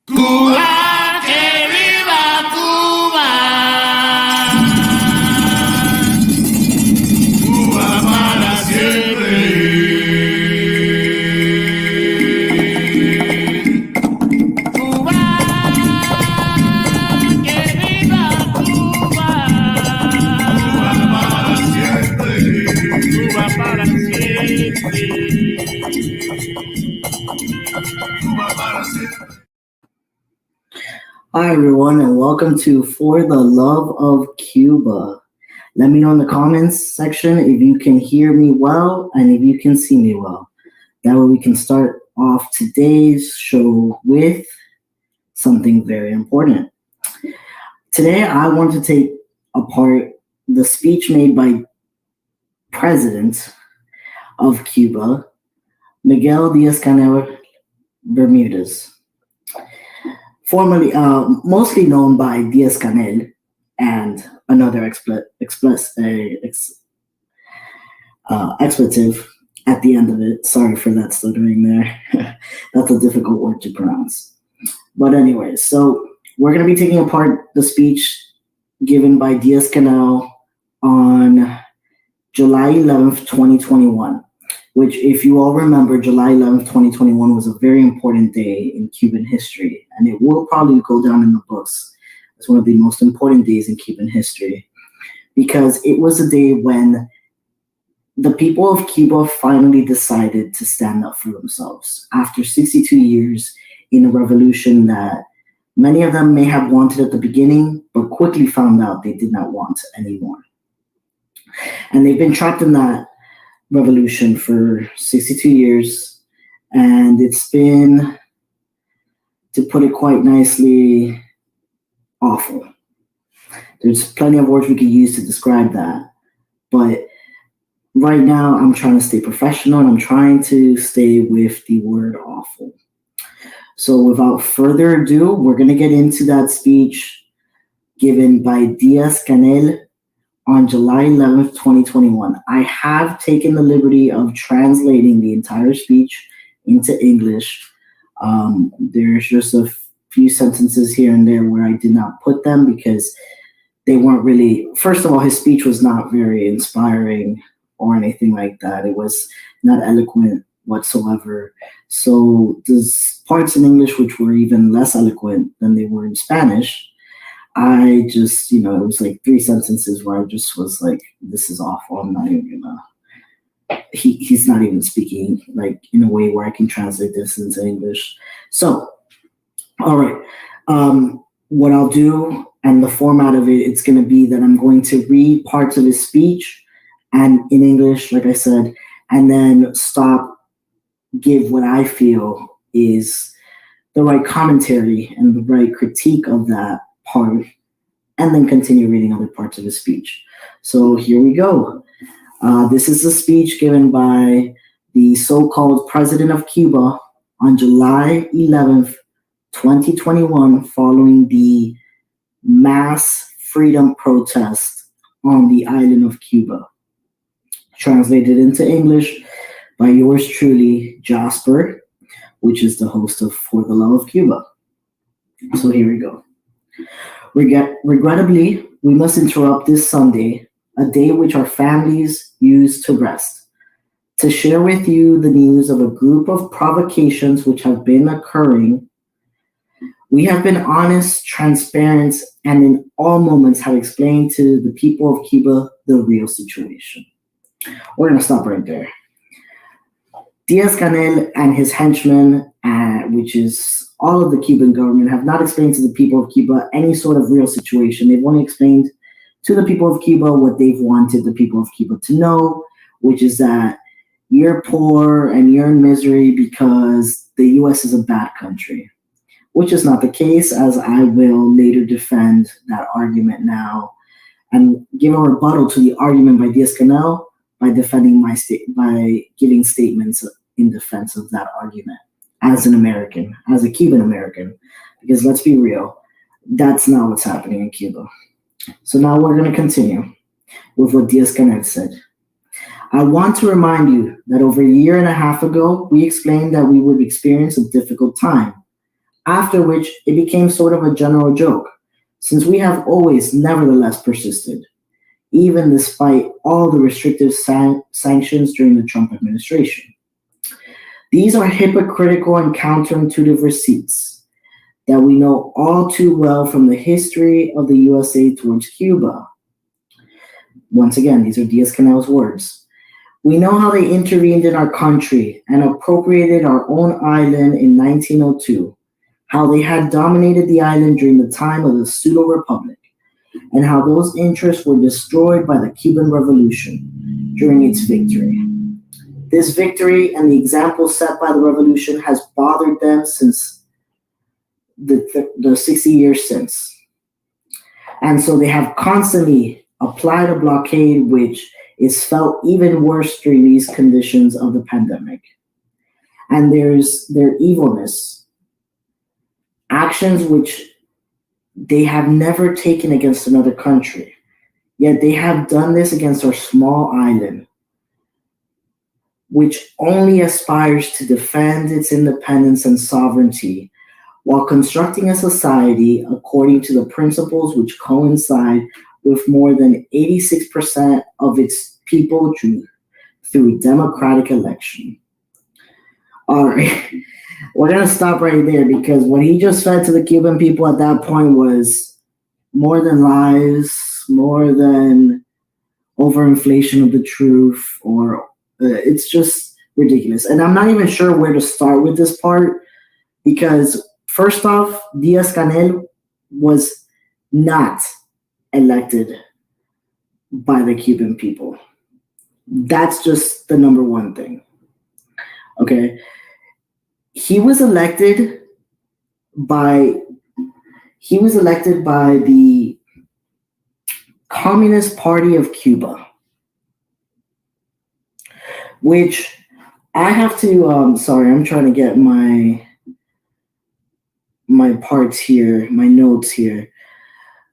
Cuba, que viva Cuba. Cuba para siempre. Hi, everyone, and welcome to For the Love of Cuba. Let me know in the comments section if you can hear me well and if you can see me well. That way we can start off today's show with something very important. Today, I want to take apart the speech made by President of Cuba, Miguel Diaz-Canel Bermudez, formerly mostly known by Diaz-Canel and another expletive at the end of it. Sorry for that stuttering there. That's a difficult word to pronounce. But anyway, so we're going to be taking apart the speech given by Diaz-Canel on July 11th, 2021, which, if you all remember, July 11th, 2021 was a very important day in Cuban history, and it will probably go down in the books as one of the most important days in Cuban history, because it was a day when the people of Cuba finally decided to stand up for themselves after 62 years in a revolution that many of them may have wanted at the beginning, but quickly found out they did not want anymore. And they've been trapped in that revolution for 62 years, and it's been, to put it quite nicely, awful. There's plenty of words we could use to describe that, but right now I'm trying to stay professional and I'm trying to stay with the word awful. So without further ado, we're going to get into that speech given by Diaz-Canel on July 11th, 2021. I have taken the liberty of translating the entire speech into English. There's just a few sentences here and there where I did not put them because they weren't really, first of all, his speech was not very inspiring or anything like that. It was not eloquent whatsoever. So there's parts in English which were even less eloquent than they were in Spanish. I just, it was like 3 sentences where I just was like, this is awful. I'm not even gonna, he's not even speaking like in a way where I can translate this into English. So, all right. What I'll do and the format of it, it's going to be that I'm going to read parts of his speech and in English, like I said, and then give what I feel is the right commentary and the right critique of that part, and then continue reading other parts of his speech. So here we go. This is a speech given by the so-called President of Cuba on July 11th, 2021, following the mass freedom protest on the island of Cuba. Translated into English by yours truly, Jasper, which is the host of For the Love of Cuba. So here we go. Regrettably, we must interrupt this Sunday, a day which our families use to rest, to share with you the news of a group of provocations which have been occurring. We have been honest, transparent, and in all moments have explained to the people of Cuba the real situation. We're going to stop right there. Diaz-Canel and his henchmen, which is all of the Cuban government, have not explained to the people of Cuba any sort of real situation. They've only explained to the people of Cuba what they've wanted the people of Cuba to know, which is that you're poor and you're in misery because the U.S. is a bad country, which is not the case, as I will later defend that argument now and give a rebuttal to the argument by Diaz-Canel by defending by giving statements in defense of that argument as an American, as a Cuban American, because let's be real, that's not what's happening in Cuba. So now we're going to continue with what Diaz-Canel said. I want to remind you that over a year and a half ago, we explained that we would experience a difficult time, after which it became sort of a general joke, since we have always nevertheless persisted, even despite all the restrictive sanctions during the Trump administration. These are hypocritical and counterintuitive receipts that we know all too well from the history of the USA towards Cuba. Once again, these are Diaz-Canel's words. We know how they intervened in our country and appropriated our own island in 1902, how they had dominated the island during the time of the pseudo-republic, and how those interests were destroyed by the Cuban Revolution during its victory. This victory and the example set by the revolution has bothered them since the 60 years since. And so they have constantly applied a blockade which is felt even worse during these conditions of the pandemic. And there's their evilness, actions which they have never taken against another country, yet they have done this against our small island, which only aspires to defend its independence and sovereignty while constructing a society according to the principles which coincide with more than 86% of its people through democratic election. All right, we're going to stop right there because what he just fed to the Cuban people at that point was more than lies, more than overinflation of the truth, or it's just ridiculous. And I'm not even sure where to start with this part because, first off, Diaz-Canel was not elected by the Cuban people. That's just the number one thing. Okay. He was elected by the Communist Party of Cuba, which I have to, sorry, I'm trying to get my parts here, my notes here.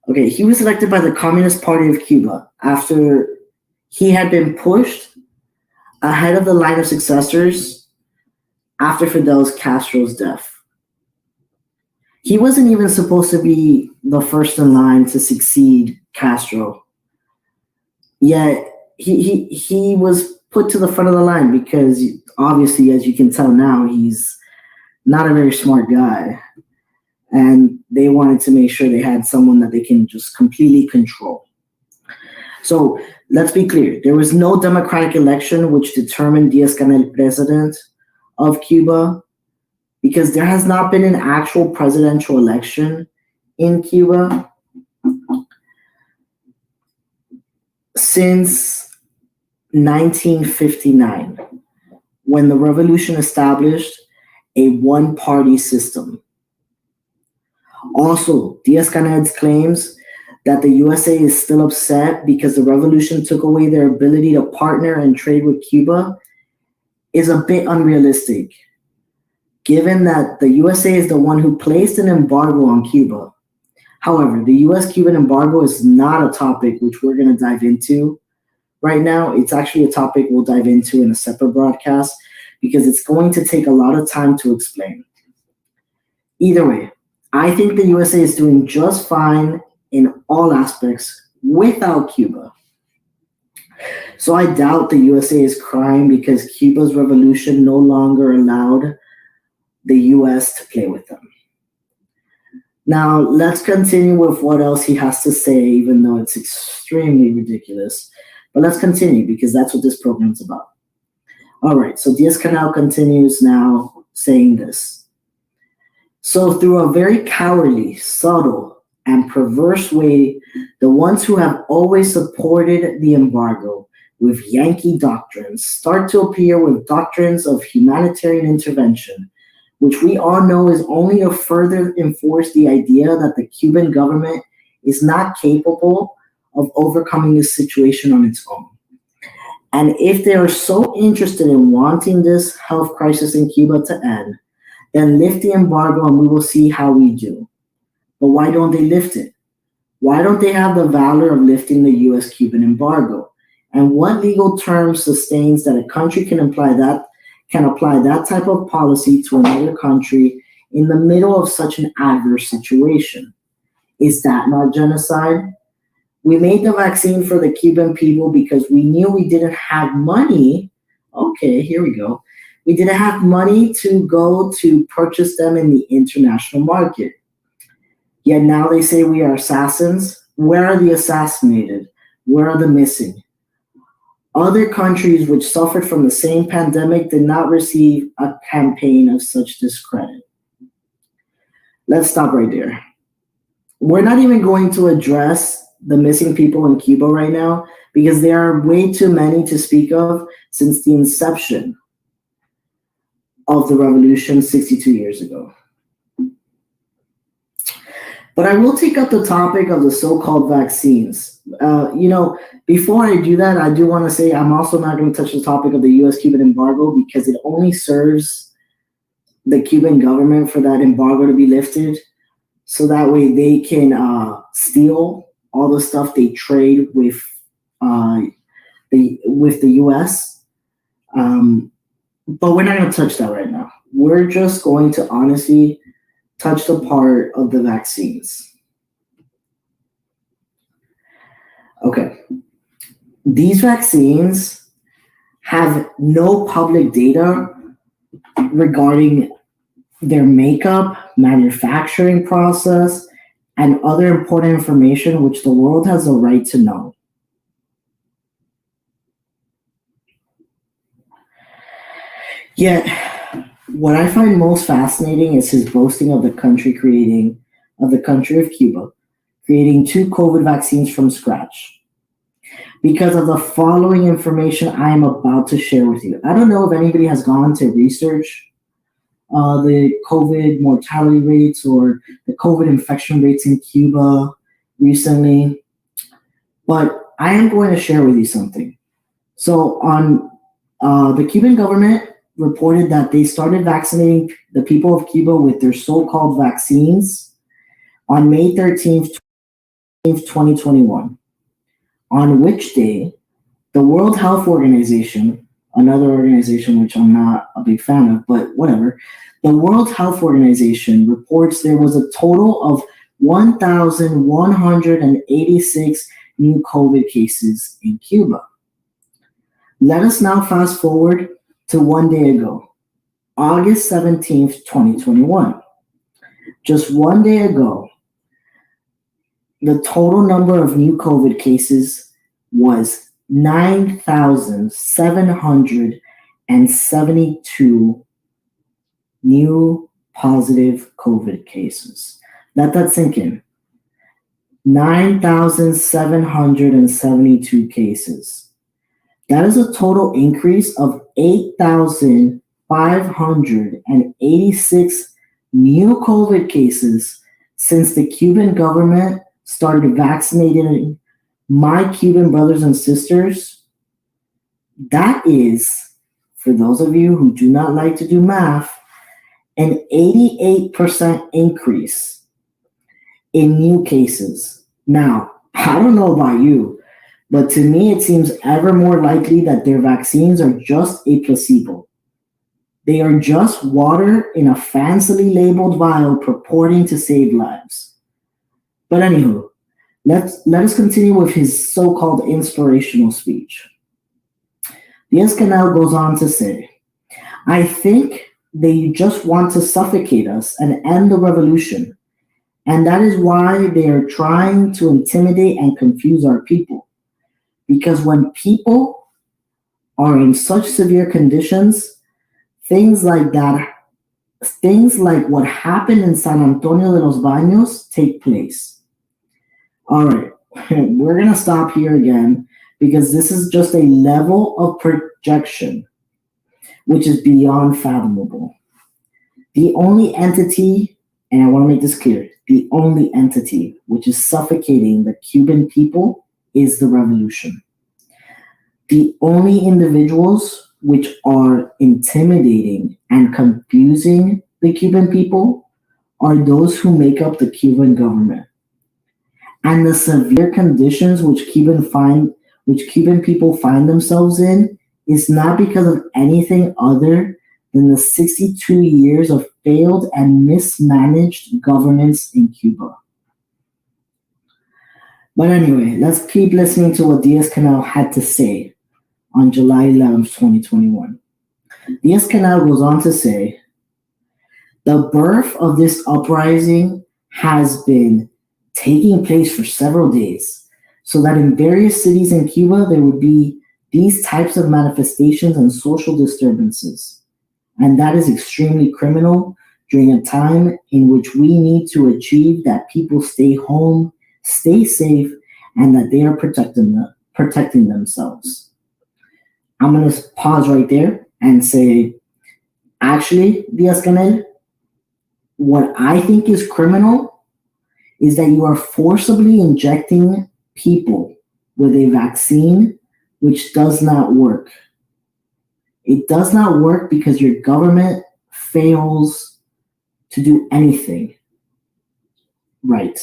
Okay, he was elected by the Communist Party of Cuba after he had been pushed ahead of the line of successors after Fidel Castro's death. He wasn't even supposed to be the first in line to succeed Castro. Yet he was put to the front of the line because obviously, as you can tell now, he's not a very smart guy. And they wanted to make sure they had someone that they can just completely control. So let's be clear. There was no democratic election which determined Diaz-Canel president of Cuba because there has not been an actual presidential election in Cuba since 1959, when the revolution established a one-party system. Also, Diaz-Canel claims that the USA is still upset because the revolution took away their ability to partner and trade with Cuba is a bit unrealistic, given that the USA is the one who placed an embargo on Cuba. However, the US-Cuban embargo is not a topic which we're going to dive into right now. It's actually a topic we'll dive into in a separate broadcast because it's going to take a lot of time to explain. Either way, I think the USA is doing just fine in all aspects without Cuba. So I doubt the USA is crying because Cuba's revolution no longer allowed the US to play with them. Now, let's continue with what else he has to say, even though it's extremely ridiculous. But let's continue because that's what this program's about. All right, so Diaz-Canel continues now saying this. So through a very cowardly, subtle, and perverse way, the ones who have always supported the embargo with Yankee doctrines start to appear with doctrines of humanitarian intervention, which we all know is only to further enforce the idea that the Cuban government is not capable of overcoming this situation on its own. And if they are so interested in wanting this health crisis in Cuba to end, then lift the embargo and we will see how we do. But why don't they lift it? Why don't they have the valor of lifting the US-Cuban embargo? And what legal term sustains that a country can apply that type of policy to another country in the middle of such an adverse situation? Is that not genocide? We made the vaccine for the Cuban people because we knew we didn't have money. Okay, here we go. We didn't have money to go to purchase them in the international market. Yet now they say we are assassins. Where are the assassinated? Where are the missing? Other countries which suffered from the same pandemic did not receive a campaign of such discredit. Let's stop right there. We're not even going to address the missing people in Cuba right now because there are way too many to speak of since the inception of the revolution 62 years ago. But I will take up the topic of the so-called vaccines. Before I do that, I do want to say I'm also not going to touch the topic of the U.S.-Cuban embargo because it only serves the Cuban government for that embargo to be lifted, so that way they can steal all the stuff they trade with the U.S. But we're not going to touch that right now. We're just going to honestly touch the part of the vaccines. Okay. These vaccines have no public data regarding their makeup, manufacturing process, and other important information which the world has a right to know. Yet, what I find most fascinating is his boasting of the country of Cuba, creating 2 COVID vaccines from scratch. Because of the following information I am about to share with you. I don't know if anybody has gone to research the COVID mortality rates or the COVID infection rates in Cuba recently, but I am going to share with you something. So on the Cuban government reported that they started vaccinating the people of Cuba with their so-called vaccines on May 13th, 2021, on which day the World Health Organization, another organization which I'm not a big fan of, but whatever, the World Health Organization reports there was a total of 1,186 new COVID cases in Cuba. Let us now fast forward to one day ago, August 17th, 2021. Just one day ago, the total number of new COVID cases was 9,772 new positive COVID cases. Let that sink in. 9,772 cases. That is a total increase of 8,586 new COVID cases since the Cuban government started vaccinating my Cuban brothers and sisters. That is, for those of you who do not like to do math, an 88% increase in new cases. Now, I don't know about you, but to me, it seems ever more likely that their vaccines are just a placebo. They are just water in a fancily labeled vial purporting to save lives. But anywho, let us continue with his so-called inspirational speech. Diaz-Canel goes on to say, I think they just want to suffocate us and end the revolution. And that is why they are trying to intimidate and confuse our people. Because when people are in such severe conditions, things like what happened in San Antonio de los Baños take place. All right, we're going to stop here again because this is just a level of projection which is beyond fathomable. The only entity, and I want to make this clear, the only entity which is suffocating the Cuban people is the revolution. The only individuals which are intimidating and confusing the Cuban people are those who make up the Cuban government. And the severe conditions which Cuban people find themselves in is not because of anything other than the 62 years of failed and mismanaged governance in Cuba. But anyway, let's keep listening to what Diaz-Canel had to say on July 11th, 2021. Diaz-Canel goes on to say, the birth of this uprising has been taking place for several days, so that in various cities in Cuba there would be these types of manifestations and social disturbances. And that is extremely criminal during a time in which we need to achieve that people stay home, stay safe, and that they are protecting themselves. I'm going to pause right there and say, actually, Diaz-Canel, what I think is criminal is that you are forcibly injecting people with a vaccine which does not work. It does not work because your government fails to do anything right.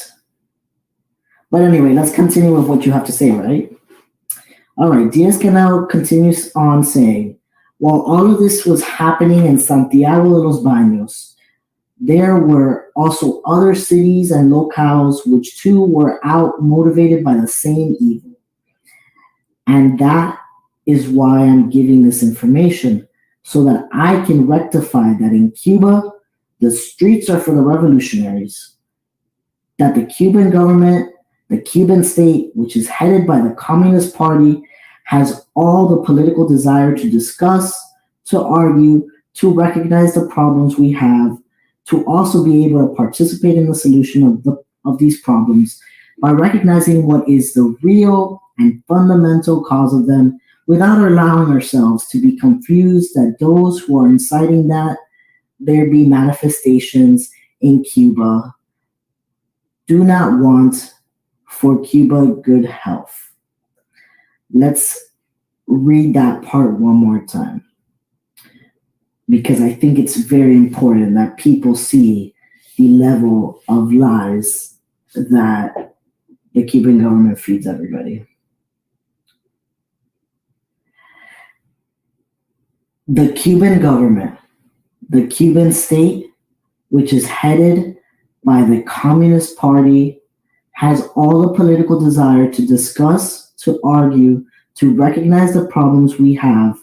But anyway, let's continue with what you have to say, right? All right, Diaz-Canel continues on saying, while all of this was happening in Santiago de los Baños, there were also other cities and locales which too were out motivated by the same evil. And that is why I'm giving this information, so that I can rectify that in Cuba, the streets are for the revolutionaries, that the Cuban government, the Cuban state, which is headed by the Communist Party, has all the political desire to discuss, to argue, to recognize the problems we have, to also be able to participate in the solution of these problems by recognizing what is the real and fundamental cause of them, without allowing ourselves to be confused that those who are inciting that there be manifestations in Cuba do not want for Cuba good health. Let's read that part one more time, because I think it's very important that people see the level of lies that the Cuban government feeds everybody. The Cuban government, the Cuban state, which is headed by the Communist Party, has all the political desire to discuss, to argue, to recognize the problems we have,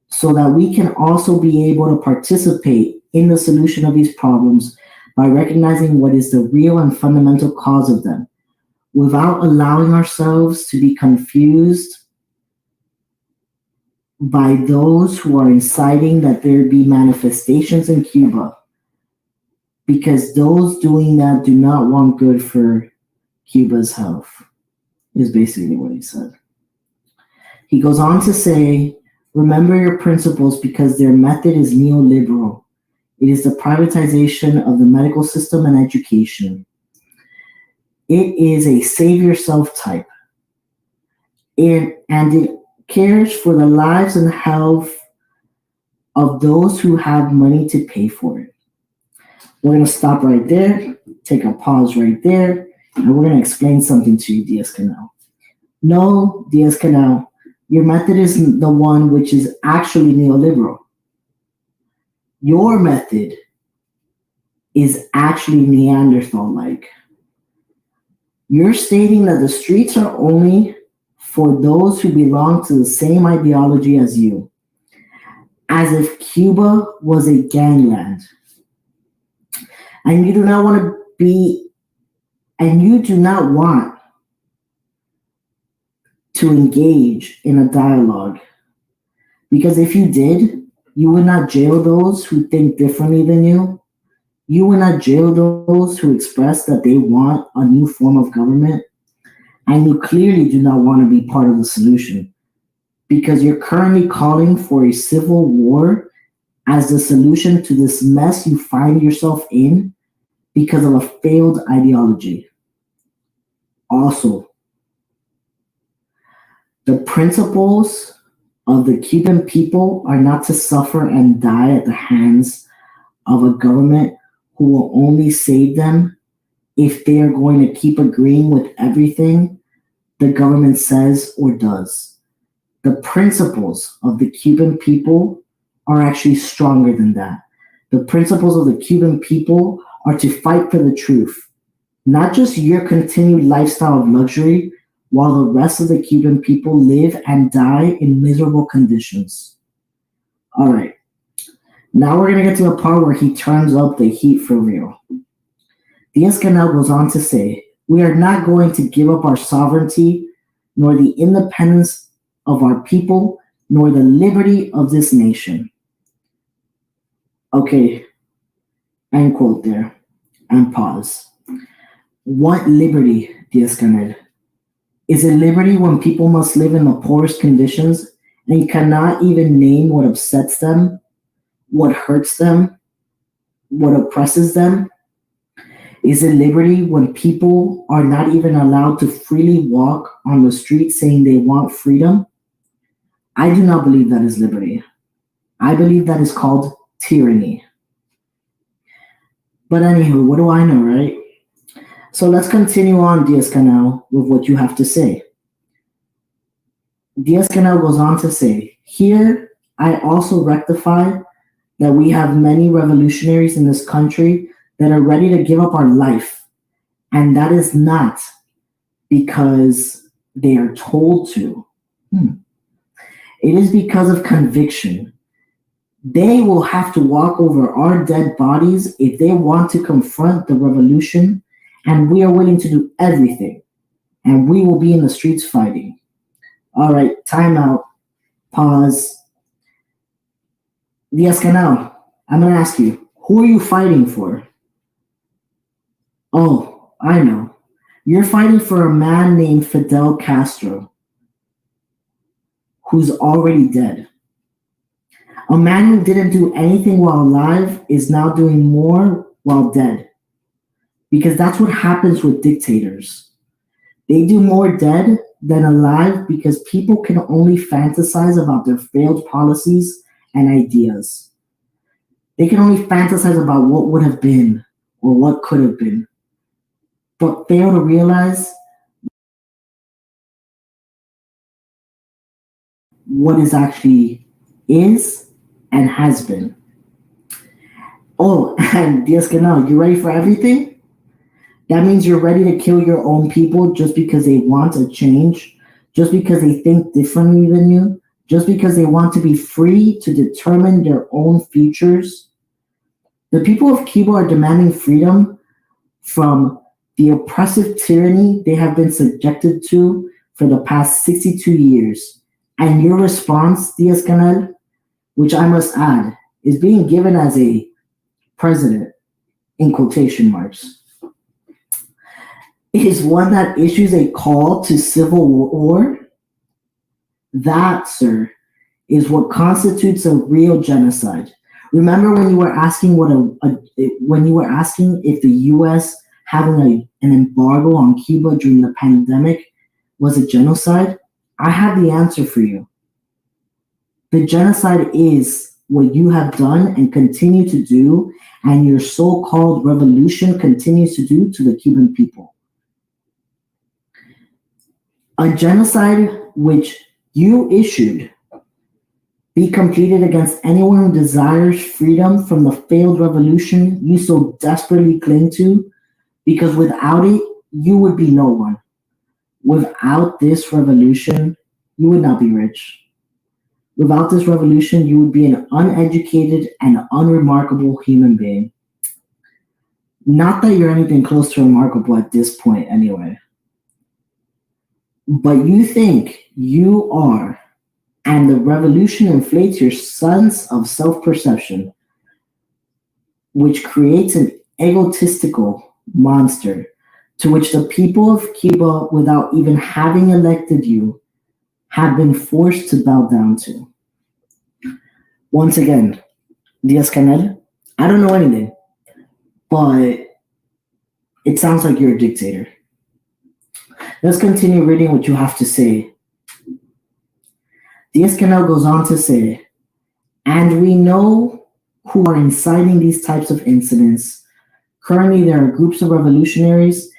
so that we can also be able to participate in the solution of these problems by recognizing what is the real and fundamental cause of them, without allowing ourselves to be confused by those who are inciting that there be manifestations in Cuba, because those doing that do not want good for Cuba's health, is basically what he said. He goes on to say, remember your principles because their method is neoliberal. It is the privatization of the medical system and education. It is a save yourself type. And it cares for the lives and health of those who have money to pay for it. We're going to stop right there, take a pause right there, and we're going to explain something to you, Diaz-Canel. No, Diaz-Canel, your method is the one which is actually neoliberal. Your method is actually Neanderthal-like. You're stating that the streets are only for those who belong to the same ideology as you, as if Cuba was a gangland. And you do not want to engage in a dialogue. Because if you did, you would not jail those who think differently than you. You would not jail those who express that they want a new form of government. And you clearly do not want to be part of the solution, because you're currently calling for a civil war as the solution to this mess you find yourself in because of a failed ideology. Also, the principles of the Cuban people are not to suffer and die at the hands of a government who will only save them if they are going to keep agreeing with everything the government says or does. The principles of the Cuban people are actually stronger than that. The principles of the Cuban people are to fight for the truth, not just your continued lifestyle of luxury while the rest of the Cuban people live and die in miserable conditions. All right, now we're going to get to the part where he turns up the heat for real. Diaz-Canel goes on to say, we are not going to give up our sovereignty nor the independence of our people, nor the liberty of this nation. Okay, end quote there, and pause. What liberty, Diaz-Canel? Is it liberty when people must live in the poorest conditions and cannot even name what upsets them, what hurts them, what oppresses them? Is it liberty when people are not even allowed to freely walk on the street saying they want freedom? I do not believe that is liberty. I believe that is called tyranny. But anywho, what do I know, right? So let's continue on, Diaz-Canel, with what you have to say. Diaz-Canel goes on to say, here I also rectify that we have many revolutionaries in this country that are ready to give up our life. And that is not because they are told to. It is because of conviction. They will have to walk over our dead bodies if they want to confront the revolution, and we are willing to do everything. And we will be in the streets fighting. All right, time out. Pause. Diaz-Canel, I'm going to ask you, who are you fighting for? Oh, I know. You're fighting for a man named Fidel Castro, who's already dead. A man who didn't do anything while alive is now doing more while dead. Because that's what happens with dictators. They do more dead than alive because people can only fantasize about their failed policies and ideas. They can only fantasize about what would have been or what could have been, but fail to realize what is actually is and has been. Oh, and Diaz-Canel, you ready for everything? That means you're ready to kill your own people just because they want a change, just because they think differently than you, just because they want to be free to determine their own futures. The people of Cuba are demanding freedom from the oppressive tyranny they have been subjected to for the past 62 years. And your response, Diaz-Canel, which I must add, is being given as a president, in quotation marks, is one that issues a call to civil war. That, sir, is what constitutes a real genocide. Remember when you were asking if the U.S. having an embargo on Cuba during the pandemic was a genocide? I have the answer for you. The genocide is what you have done and continue to do, and your so-called revolution continues to do to the Cuban people. A genocide which you issued be completed against anyone who desires freedom from the failed revolution you so desperately cling to, because without it, you would be no one. Without this revolution, you would not be rich. Without this revolution, you would be an uneducated and unremarkable human being. Not that you're anything close to remarkable at this point anyway. But you think you are, and the revolution inflates your sense of self-perception, which creates an egotistical monster to which the people of Cuba, without even having elected you, have been forced to bow down to. Once again, Diaz-Canel, I don't know anything, but it sounds like you're a dictator. Let's continue reading what you have to say. Diaz-Canel goes on to say, and we know who are inciting these types of incidents. Currently, there are groups of revolutionaries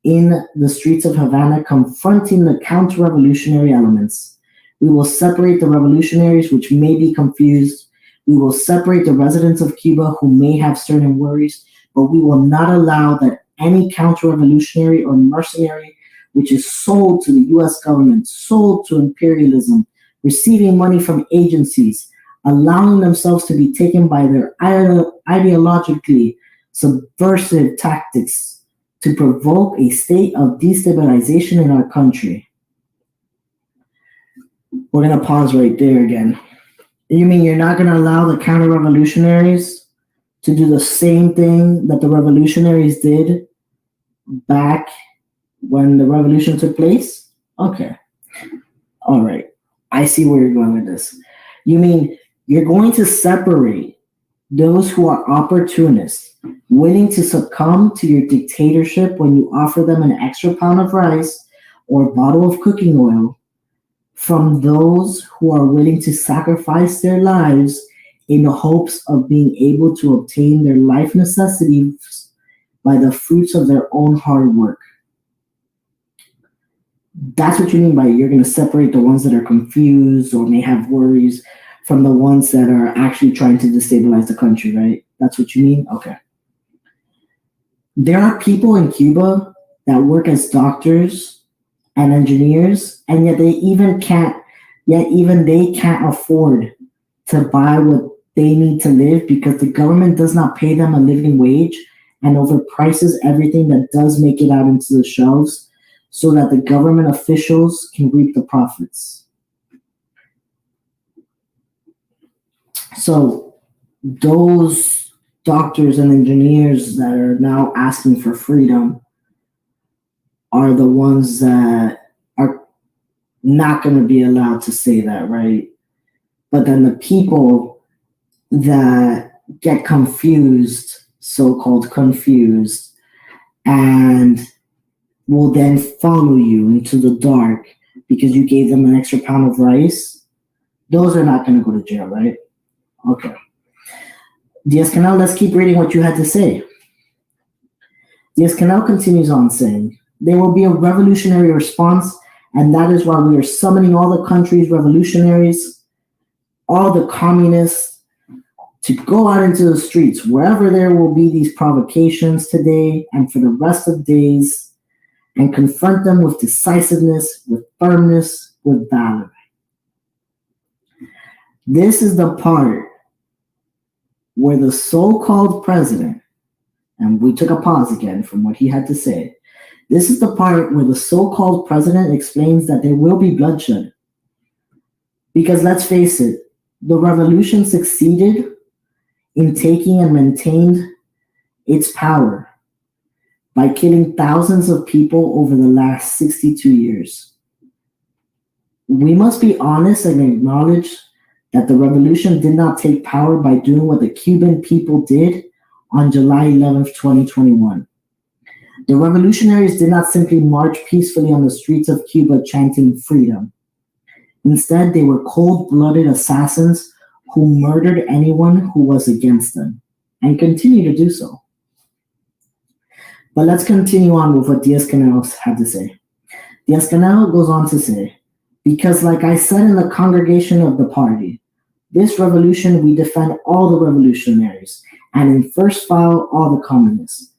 in the streets of Havana confronting the counter-revolutionary elements. We will separate the revolutionaries which may be confused. We will separate the residents of Cuba who may have certain worries, but we will not allow that any counter-revolutionary or mercenary which is sold to the U.S. government, sold to imperialism, receiving money from agencies, allowing themselves to be taken by their ideologically subversive tactics to provoke a state of destabilization in our country. We're going to pause right there again. You mean you're not going to allow the counter-revolutionaries to do the same thing that the revolutionaries did back when the revolution took place? Okay. All right. I see where you're going with this. You mean you're going to separate those who are opportunists, willing to succumb to your dictatorship when you offer them an extra pound of rice or a bottle of cooking oil, from those who are willing to sacrifice their lives in the hopes of being able to obtain their life necessities by the fruits of their own hard work. That's what you mean by you're going to separate the ones that are confused or may have worries from the ones that are actually trying to destabilize the country, right? That's what you mean? Okay. There are people in Cuba that work as doctors and engineers, and yet even they can't afford to buy what they need to live because the government does not pay them a living wage and overprices everything that does make it out into the shelves so that the government officials can reap the profits. So those doctors and engineers that are now asking for freedom are the ones that are not going to be allowed to say that, right? But then the people that get confused, so-called confused, and will then follow you into the dark because you gave them an extra pound of rice, those are not going to go to jail, right? Okay. Diaz-Canel, let's keep reading what you had to say. Diaz-Canel continues on saying, there will be a revolutionary response, and that is why we are summoning all the country's revolutionaries, all the communists, to go out into the streets, wherever there will be these provocations today and for the rest of days, and confront them with decisiveness, with firmness, with valor. This is the part where the so-called president, and we took a pause again from what he had to say, this is the part where the so-called president explains that there will be bloodshed. Because let's face it, the revolution succeeded in taking and maintained its power by killing thousands of people over the last 62 years. We must be honest and acknowledge that the revolution did not take power by doing what the Cuban people did on July 11th, 2021. The revolutionaries did not simply march peacefully on the streets of Cuba chanting freedom. Instead, they were cold-blooded assassins who murdered anyone who was against them, and continue to do so. But let's continue on with what Diaz-Canel had to say. Diaz-Canel goes on to say, because like I said in the congregation of the party, this revolution we defend all the revolutionaries, and in first file all the communists.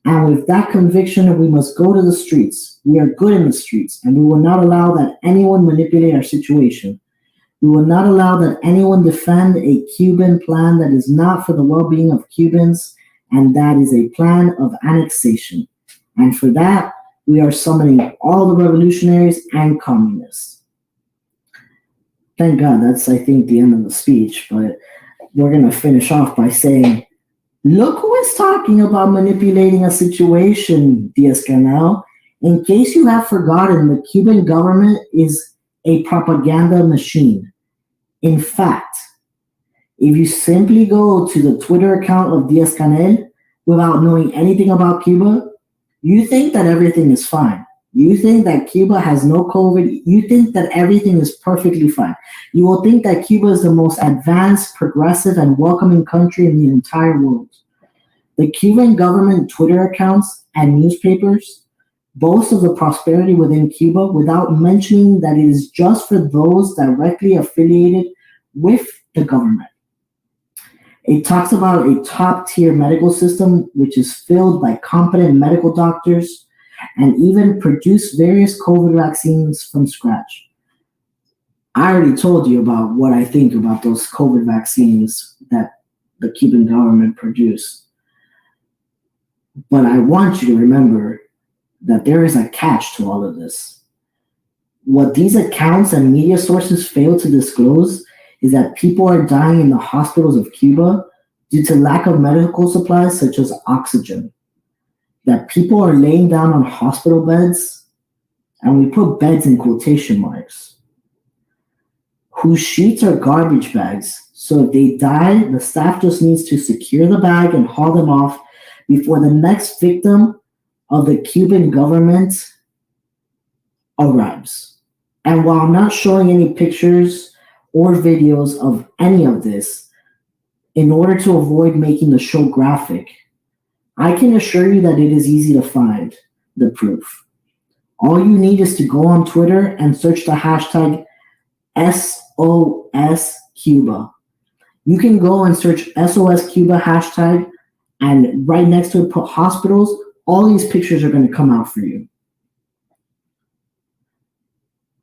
And with that conviction, we must go to the streets. We are good in the streets, and we will not allow that anyone manipulate our situation. We will not allow that anyone defend a Cuban plan that is not for the well-being of Cubans, and that is a plan of annexation. And for that, we are summoning all the revolutionaries and communists. Thank God, that's, I think, the end of the speech, but we're going to finish off by saying, look who is talking about manipulating a situation, Diaz-Canel. In case you have forgotten, the Cuban government is a propaganda machine. In fact, if you simply go to the Twitter account of Diaz-Canel without knowing anything about Cuba, you think that everything is fine. You think that Cuba has no COVID. You think that everything is perfectly fine. You will think that Cuba is the most advanced, progressive, and welcoming country in the entire world. The Cuban government Twitter accounts and newspapers boast of the prosperity within Cuba without mentioning that it is just for those directly affiliated with the government. It talks about a top-tier medical system which is filled by competent medical doctors and even produce various COVID vaccines from scratch. I already told you about what I think about those COVID vaccines that the Cuban government produced. But I want you to remember that there is a catch to all of this. What these accounts and media sources fail to disclose is that people are dying in the hospitals of Cuba due to lack of medical supplies such as oxygen. That people are laying down on hospital beds, and we put beds in quotation marks, whose sheets are garbage bags. So if they die, the staff just needs to secure the bag and haul them off before the next victim of the Cuban government arrives. And while I'm not showing any pictures or videos of any of this, in order to avoid making the show graphic, I can assure you that it is easy to find the proof. All you need is to go on Twitter and search the hashtag SOS Cuba. You can go and search SOS Cuba hashtag, and right next to it put hospitals. All these pictures are going to come out for you.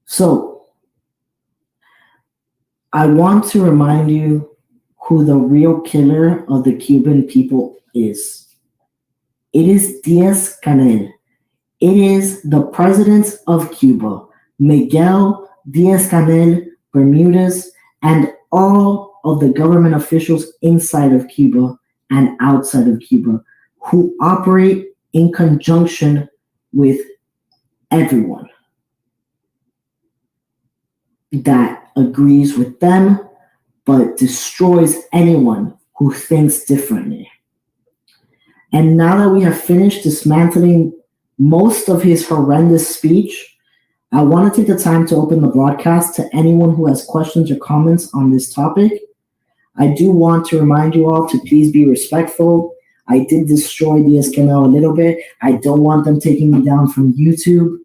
So, I want to remind you who the real killer of the Cuban people is. It is Diaz-Canel. It is the president of Cuba, Miguel Diaz-Canel Bermudez, and all of the government officials inside of Cuba and outside of Cuba who operate in conjunction with everyone that agrees with them but destroys anyone who thinks differently. And now that we have finished dismantling most of his horrendous speech, I want to take the time to open the broadcast to anyone who has questions or comments on this topic. I do want to remind you all to please be respectful. I did destroy Diaz-Canel a little bit. I don't want them taking me down from YouTube.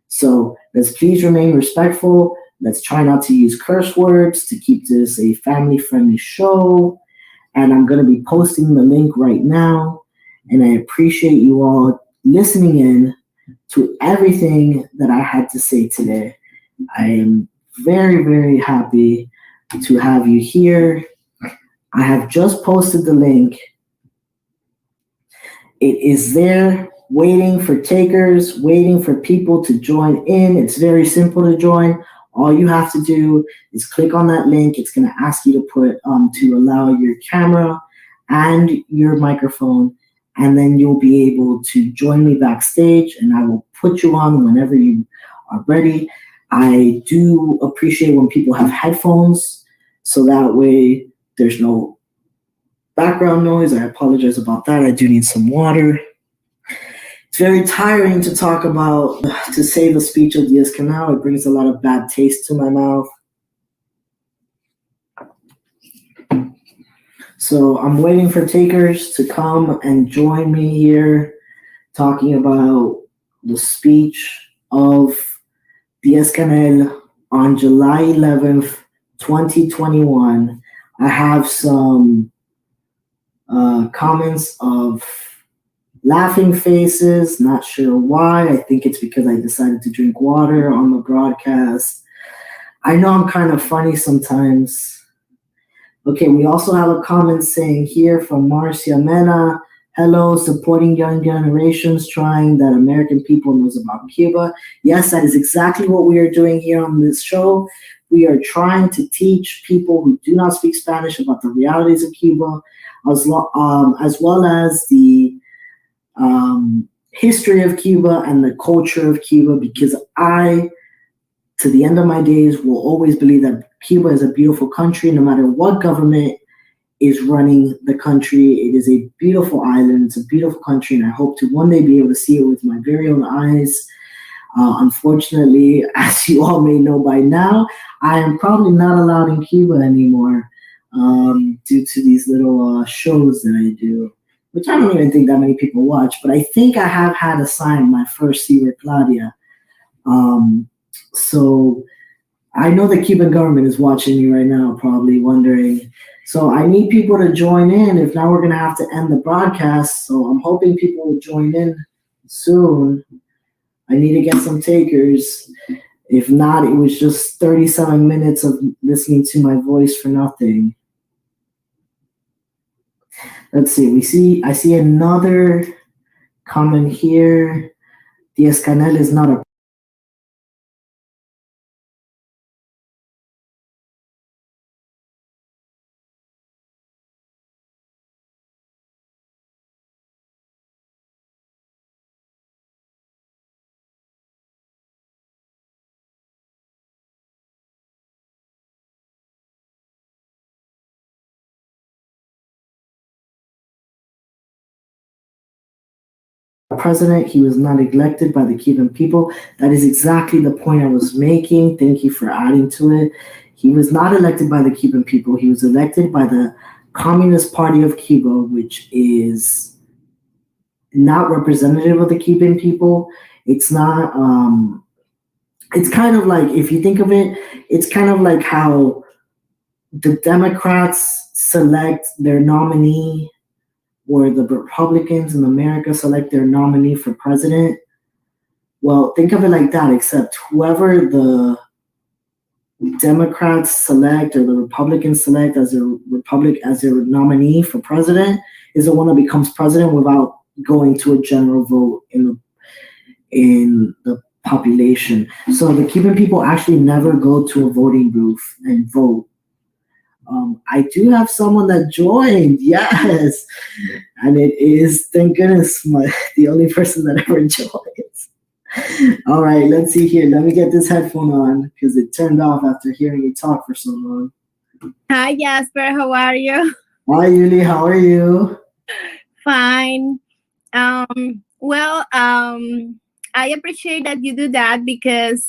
So let's please remain respectful. Let's try not to use curse words to keep this a family-friendly show. And I'm going to be posting the link right now. And I appreciate you all listening in to everything that I had to say today. I am very, very happy to have you here. I have just posted the link. It is there waiting for takers, waiting for people to join in. It's very simple to join. All you have to do is click on that link. It's going to ask you to put to allow your camera and your microphone, and then you'll be able to join me backstage, and I will put you on whenever you are ready. I do appreciate when people have headphones, so that way there's no background noise. I apologize about that. I do need some water. It's very tiring to talk about, to say the speech of Diaz-Canel. It brings a lot of bad taste to my mouth. So I'm waiting for takers to come and join me here talking about the speech of Diaz-Canel on July 11th, 2021. I have some comments of laughing faces, not sure why. I think it's because I decided to drink water on the broadcast. I know I'm kind of funny sometimes. Okay, we also have a comment saying here from Marcia Mena, hello, supporting young generations, trying that American people knows about Cuba. Yes, that is exactly what we are doing here on this show. We are trying to teach people who do not speak Spanish about the realities of Cuba, as well as the history of Cuba and the culture of Cuba, because I, to the end of my days, will always believe that Cuba is a beautiful country, no matter what government is running the country. It is a beautiful island. It's a beautiful country, and I hope to one day be able to see it with my very own eyes. Unfortunately, as you all may know by now, I am probably not allowed in Cuba anymore due to these little shows that I do, which I don't even think that many people watch, but I think I have had assigned my first Ciber Claudia. So I know the Cuban government is watching me right now, probably wondering. So I need people to join in. If not, we're going to have to end the broadcast. So I'm hoping people will join in soon. I need to get some takers. If not, it was just 37 minutes of listening to my voice for nothing. Let's see. I see another comment here. Diaz-Canel is not a president. He was not elected by the Cuban people. That is exactly the point I was making. Thank you for adding to it. He was not elected by the Cuban people. He was elected by the Communist Party of Cuba, which is not representative of the Cuban people. It's not. It's kind of like, if you think of it, it's kind of like how the Democrats select their nominee, or the Republicans in America select their nominee for president. Well, think of it like that, except whoever the Democrats select or the Republicans select as their nominee for president is the one that becomes president without going to a general vote in the population. So the Cuban people actually never go to a voting booth and vote. I do have someone that joined, yes, and it is, thank goodness, the only person that ever joins. All right, let's see here. Let me get this headphone on because it turned off after hearing you talk for so long. Hi, Jasper. How are you? Hi, Yuli. How are you? Fine. Well, I appreciate that you do that because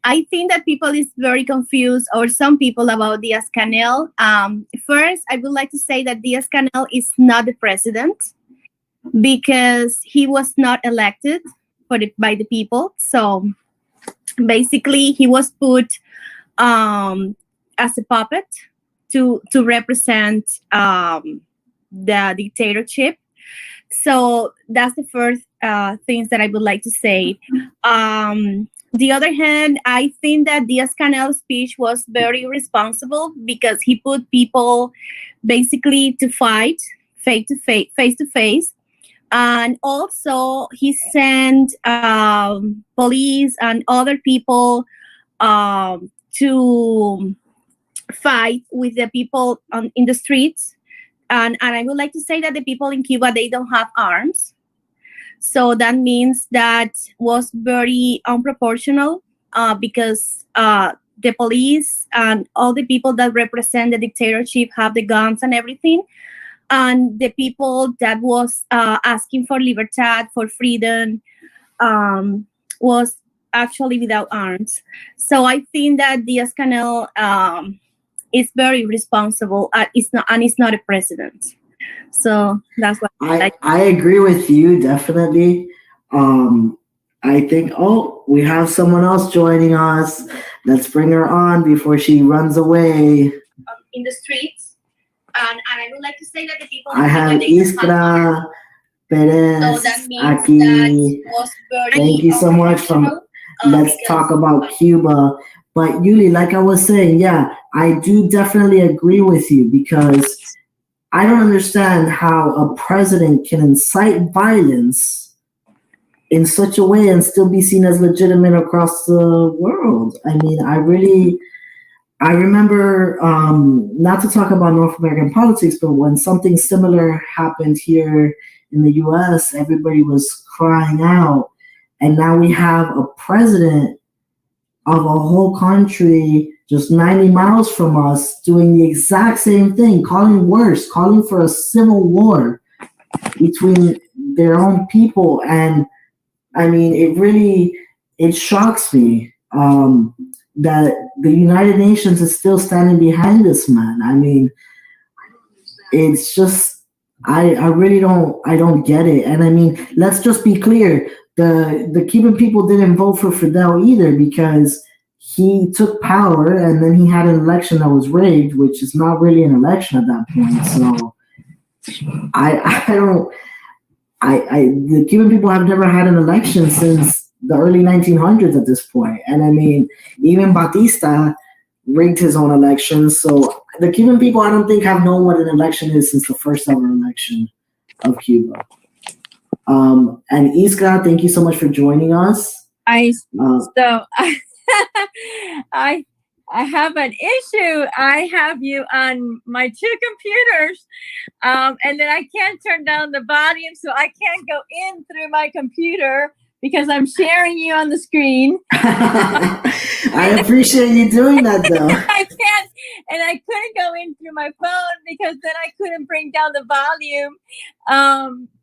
I think that people is very confused, or some people, about Diaz-Canel. First, I would like to say that Diaz-Canel is not the president because he was not elected by the people. So basically, he was put as a puppet to represent the dictatorship. So that's the first things that I would like to say. The other hand, I think that Diaz-Canel's speech was very responsible because he put people basically to fight face to face. And also he sent police and other people to fight with the people in the streets. And I would like to say that the people in Cuba, they don't have arms. So that means that was very unproportional because the police and all the people that represent the dictatorship have the guns and everything. And the people that was asking for libertad, for freedom, was actually without arms. So I think that Diaz-Canel is very responsible. It's not a president. So that's what I agree with you, definitely. I think, we have someone else joining us. Let's bring her on before she runs away. In the streets. And I would like to say that the people... I have Iskra Perez aquí. Thank you so much. Let's talk about Cuba. But Yuli, like I was saying, yeah, I do definitely agree with you because I don't understand how a president can incite violence in such a way and still be seen as legitimate across the world. I mean, I remember, not to talk about North American politics, but when something similar happened here in the US, everybody was crying out. And now we have a president of a whole country just 90 miles from us doing the exact same thing, calling for a civil war between their own people. And I mean, it shocks me that the United Nations is still standing behind this man. I mean, it's just, I don't get it. And I mean, let's just be clear. The Cuban people didn't vote for Fidel either because he took power and then he had an election that was rigged, which is not really an election at that point. So the Cuban people have never had an election since the early 1900s at this point. And I mean, even Batista rigged his own election. So the Cuban people, I don't think, have known what an election is since the first ever election of Cuba. And Iskra, thank you so much for joining us. I have an issue. I have you on my two computers, and then I can't turn down the volume, so I can't go in through my computer because I'm sharing you on the screen. I appreciate you doing that, though. I can't, and I couldn't go in through my phone because then I couldn't bring down the volume.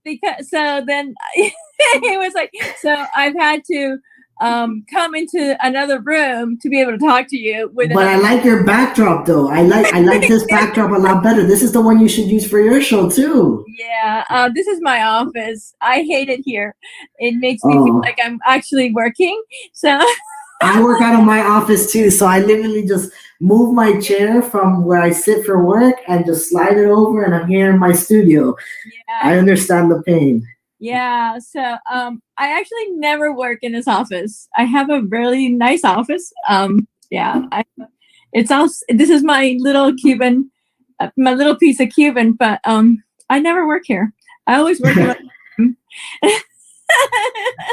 Because so then it was like, so I've had to come into another room to be able to talk to you. But I like your backdrop, though. I like this backdrop a lot better. This is the one you should use for your show too. Yeah, this is my office. I hate it here. It makes me feel like I'm actually working. So I work out of my office too, so I literally just move my chair from where I sit for work and just slide it over, and I'm here in my studio. yeah. I understand the pain. Yeah, so I actually never work in this office. I have a really nice office. This is my little Cuban, my little piece of Cuban, but I never work here. I always work at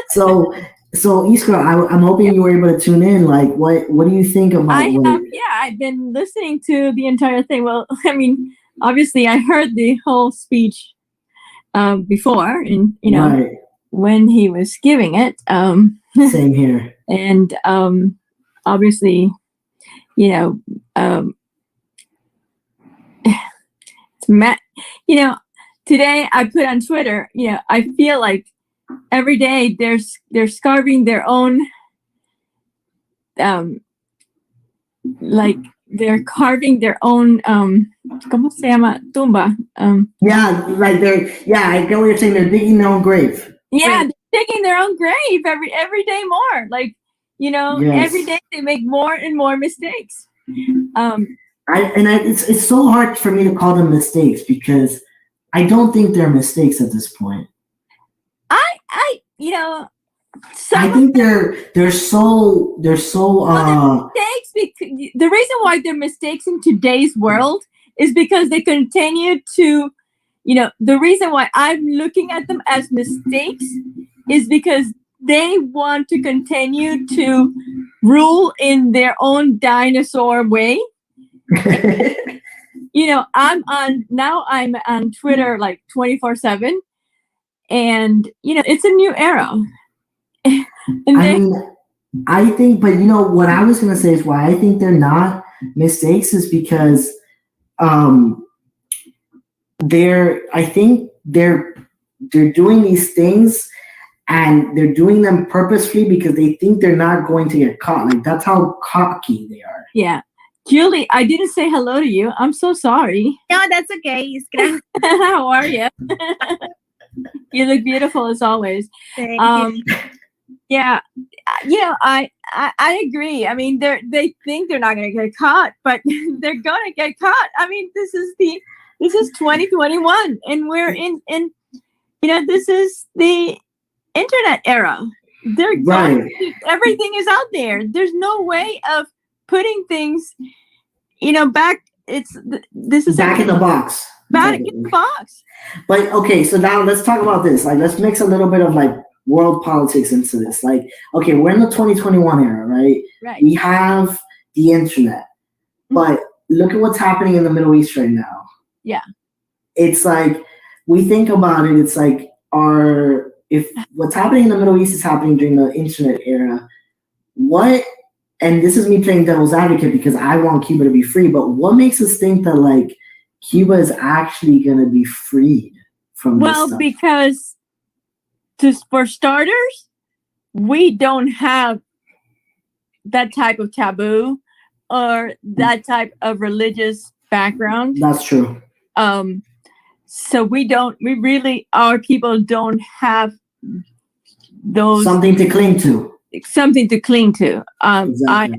So Iskra, I'm hoping you were able to tune in. Like, what do you think about? I've been listening to the entire thing. Well, I mean, obviously, I heard the whole speech before, and Right. when he was giving it. Same here. And obviously, today I put on Twitter. I feel like every day they're carving their own, like they're carving their own, ¿cómo se llama? Tumba. I get what you're saying. They're digging their own grave. Yeah, they're digging their own grave every day more. Like, Yes. every day they make more and more mistakes. It's so hard for me to call them mistakes because I don't think they're mistakes at this point. I think they're so mistakes because the reason why they're mistakes in today's world is because they continue to, the reason why I'm looking at them as mistakes is because they want to continue to rule in their own dinosaur way. I'm on Twitter like 24/7, and it's a new era. I think, but what I was gonna say is why I think they're not mistakes is because they're doing these things and they're doing them purposefully because they think they're not going to get caught. Like, that's how cocky they are. Yeah. Julie, I didn't say hello to you. I'm so sorry. No, that's okay. How are you? You look beautiful as always. Thank you. Yeah, I agree. I mean, they think they're not going to get caught, but they're going to get caught. I mean, this is 2021, and we're in this is the internet era. They're right. Everything is out there. There's no way of putting things, back. This is back in the box. Back in the box. But okay, so now let's talk about this. Like, let's mix a little bit of like world politics into this. Like, okay, we're in the 2021 era, right? Right. We have the internet, but look at what's happening in the Middle East right now. Yeah. It's like, we think about it, it's like, if what's happening in the Middle East is happening during the internet era, and this is me playing devil's advocate because I want Cuba to be free, but what makes us think that like Cuba is actually going to be freed from this stuff? Because for starters, we don't have that type of taboo or that type of religious background. That's true. So our people don't have those something to cling to. Exactly.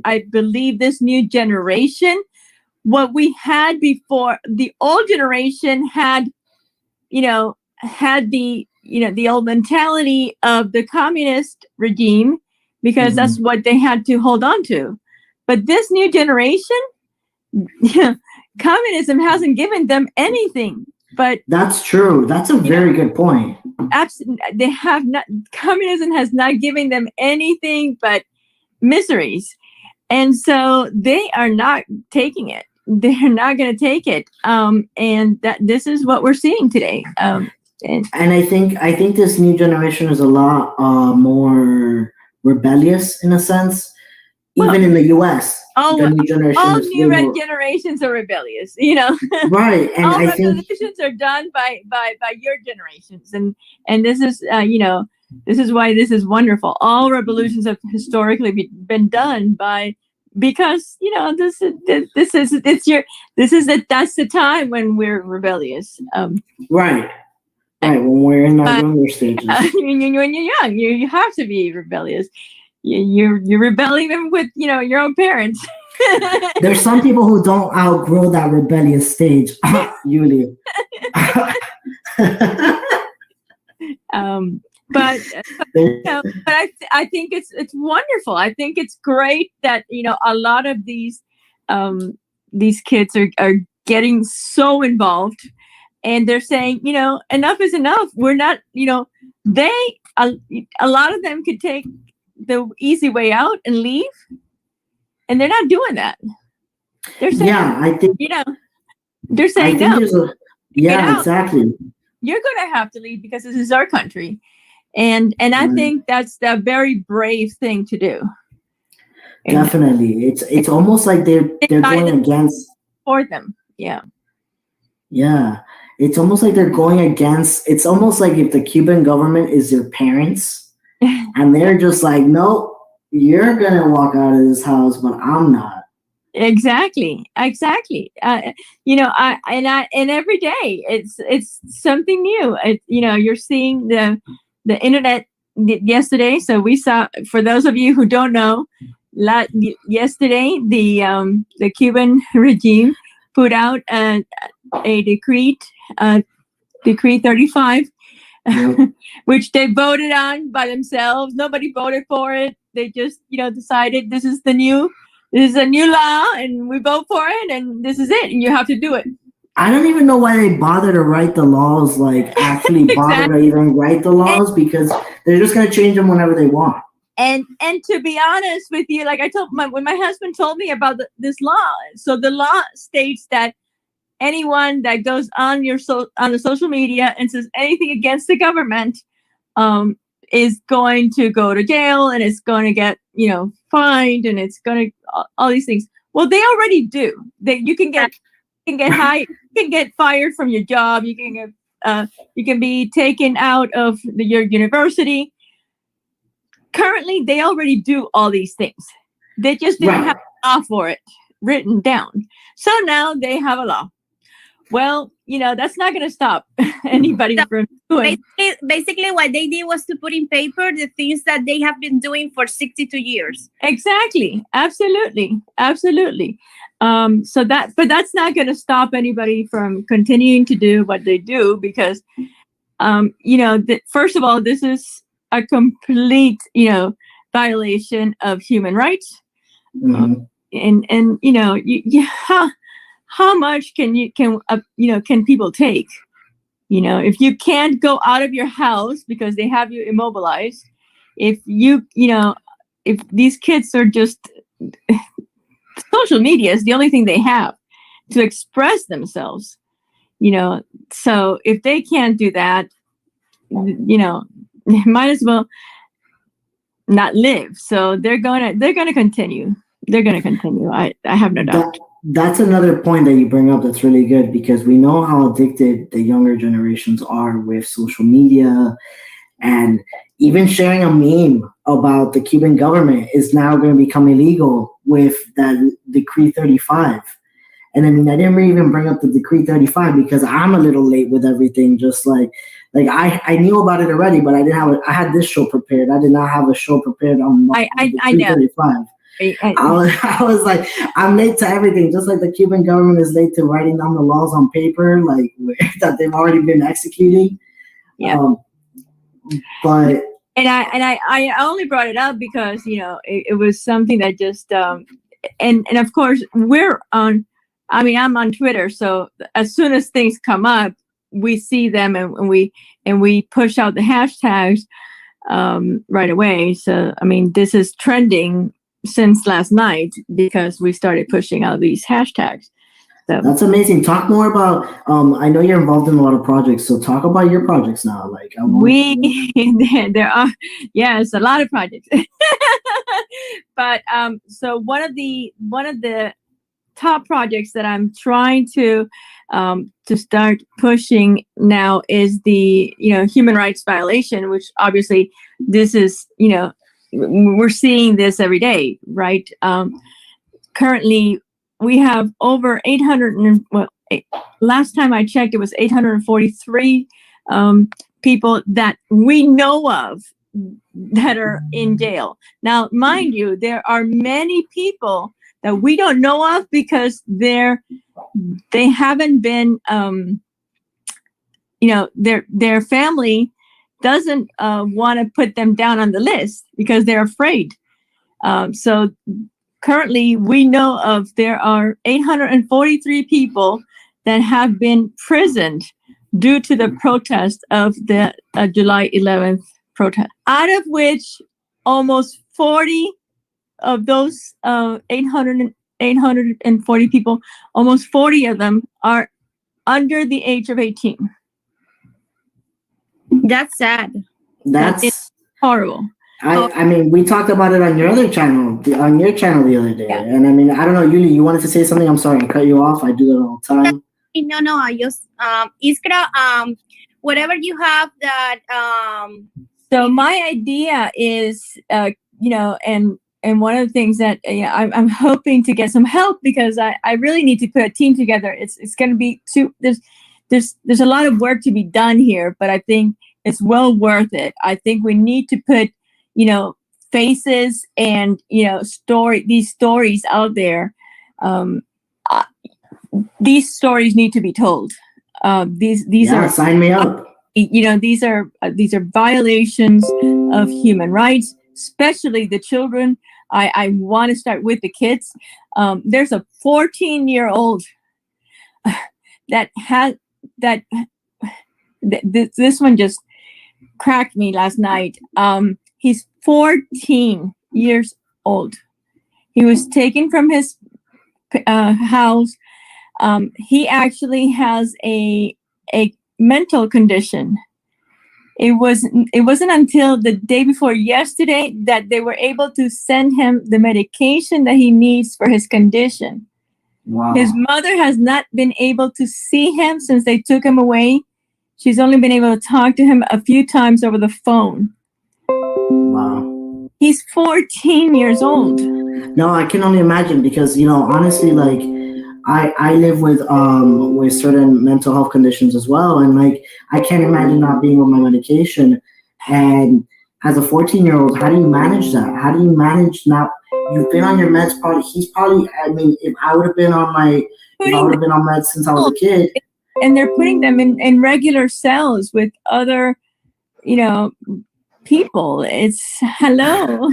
I believe this new generation, what we had before, the old generation had the old mentality of the communist regime because that's what they had to hold on to. But this new generation, communism hasn't given them anything. But that's true. That's a very good point. Absolutely, they have not. Communism has not given them anything but miseries, and so they are not taking it. They're not going to take it. And this is what we're seeing today. And I think this new generation is a lot more rebellious in a sense. Well, Even in the U.S., the new generation all is new way more generations are rebellious, you know. right. And All I think revolutions are done by your generations, and this is this is why this is wonderful. All revolutions have historically been done by, because that's the time when we're rebellious. right. When we're in our younger stages. When you're young, you have to be rebellious. You're rebelling them with your own parents. There's some people who don't outgrow that rebellious stage. Yulia. But I think it's wonderful. I think it's great that a lot of these kids are getting so involved, and they're saying enough is enough. We're not a lot of them could take the easy way out and leave, and they're not doing that. They're saying, I think they're saying no. Exactly. You're going to have to leave because this is our country, and I think that's a very brave thing to do. Definitely, it's almost like they're going against for them. Yeah. It's almost like they're going against. It's almost like if the Cuban government is their parents, and they're just like, no, you're gonna walk out of this house, but I'm not. Exactly. And every day it's something new. You're seeing the internet yesterday. So we saw, for those of you who don't know, yesterday the Cuban regime put out a decree 35, which they voted on by themselves. Nobody voted for it. They just decided this is a new law, and we vote for it, and this is it, and you have to do it. I don't even know why they bother to write the laws, like actually bother to even write the laws, because they're just going to change them whenever they want. And to be honest with you, like I told when my husband told me about this law, so the law states that anyone that goes on the social media and says anything against the government is going to go to jail, and it's going to get fined, and it's going to all these things. Well, they already do. You can get hired, you can get fired from your job, you can be taken out of your university. Currently, they already do all these things. They just didn't have a law for it written down. So now they have a law. Well, that's not going to stop anybody from doing. Basically, what they did was to put in paper the things that they have been doing for 62 years. Exactly. Absolutely. But that's not going to stop anybody from continuing to do what they do, because, first of all, this is a complete, violation of human rights. Mm-hmm. How much can people take? If you can't go out of your house because they have you immobilized, if these kids are just, social media is the only thing they have to express themselves, so if they can't do that, they might as well not live. So they're gonna continue. I have no doubt. That's another point that you bring up that's really good, because we know how addicted the younger generations are with social media, and even sharing a meme about the Cuban government is now going to become illegal with that Decree 35. And I mean, I didn't even bring up the Decree 35 because I'm a little late with everything. Just like I knew about it already, but I had this show prepared. I did not have a show prepared on Decree 35. I was like, I'm late to everything, just like the Cuban government is late to writing down the laws on paper, like that they've already been executing. Yeah. But I only brought it up because it was something that just and of course I'm on Twitter, so as soon as things come up, we see them and we push out the hashtags right away. So this is trending since last night because we started pushing out these hashtags. So That's amazing. Talk more about. I know you're involved in a lot of projects, so talk about your projects now. Like there are, yes, a lot of projects. But so one of the top projects that I'm trying to start pushing now is the human rights violation, which obviously this is we're seeing this every day, right? Currently, we have over 800 last time I checked, it was 843 people that we know of that are in jail. Now, mind you, there are many people that we don't know of because they haven't been, their family doesn't want to put them down on the list because they're afraid. So currently, we know of there are 843 people that have been imprisoned due to the protest of the July 11th protest, out of which almost 40 of those 840 people, almost 40 of them are under the age of 18. That's sad. That's horrible. I mean, we talked about it on your other channel, the other day. Yeah. And I mean, I don't know, Yuli, you wanted to say something? I'm sorry, I cut you off. I do that all the time. No, I just, Iskra, whatever you have that. So my idea is, and one of the things that I'm hoping to get some help, because I really need to put a team together. It's going to be there's a lot of work to be done here, but I think it's well worth it. I think we need to put, faces and, these stories out there. These stories need to be told. These are, sign me up. These are violations of human rights, especially the children. I want to start with the kids. There's a 14-year-old this one just cracked me last night. He's 14 years old. He was taken from his house. He actually has a mental condition. It wasn't until the day before yesterday that they were able to send him the medication that he needs for his condition. Wow. His mother has not been able to see him since they took him away. She's only been able to talk to him a few times over the phone. Wow. He's 14 years old. No, I can only imagine, because, honestly, like, I live with certain mental health conditions as well, and like I can't imagine not being on my medication. And as a 14-year-old, how do you manage that? How do you manage not? You've been on your meds. He's probably. I mean, if I would have been on meds since I was a kid. And they're putting them in regular cells with other, people. It's hello.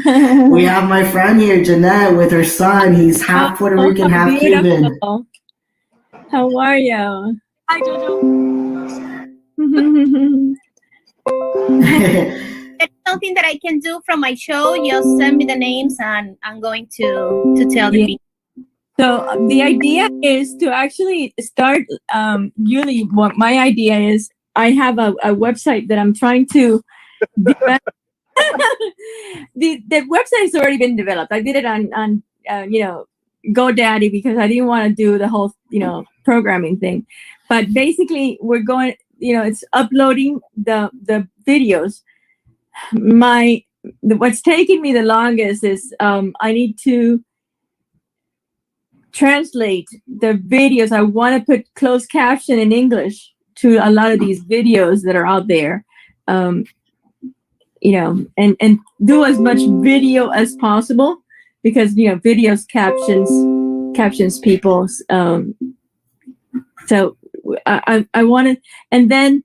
We have my friend here, Jeanette, with her son. He's half Puerto Rican, half Cuban. How are you? Hi, Jojo. There's something that I can do from my show. Just send me the names, and I'm going to tell the people. So the idea is to actually start. Really, what my idea is, I have a website that I'm trying to. the website has already been developed. I did it on GoDaddy, because I didn't want to do the whole programming thing. But basically, we're going. It's uploading the videos. What's taking me the longest is I need to translate the videos. I want to put closed caption in English to a lot of these videos that are out there. And do as much video as possible, because videos captions people's. So I want to, and then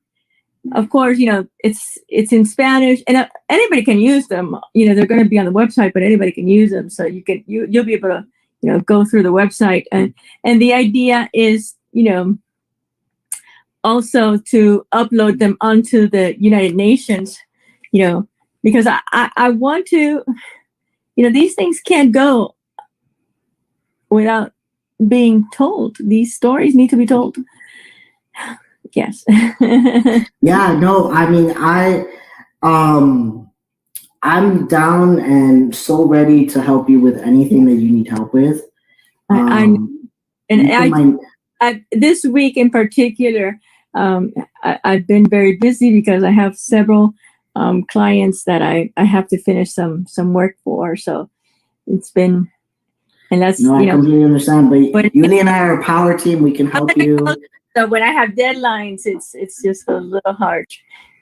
of course it's in Spanish, and anybody can use them. They're going to be on the website, but anybody can use them. So you'll be able to go through the website, and the idea is also to upload them onto the United Nations. Because I want to, these things can't go without being told. These stories need to be told. Yes. Yeah, no, I mean, I'm down and so ready to help you with anything that you need help with. This week in particular, I've been very busy because I have several clients that I have to finish some work for. So it's been, and that's, I completely understand. But Yuli and I are a power team. We can help you. So when I have deadlines, it's just a little hard,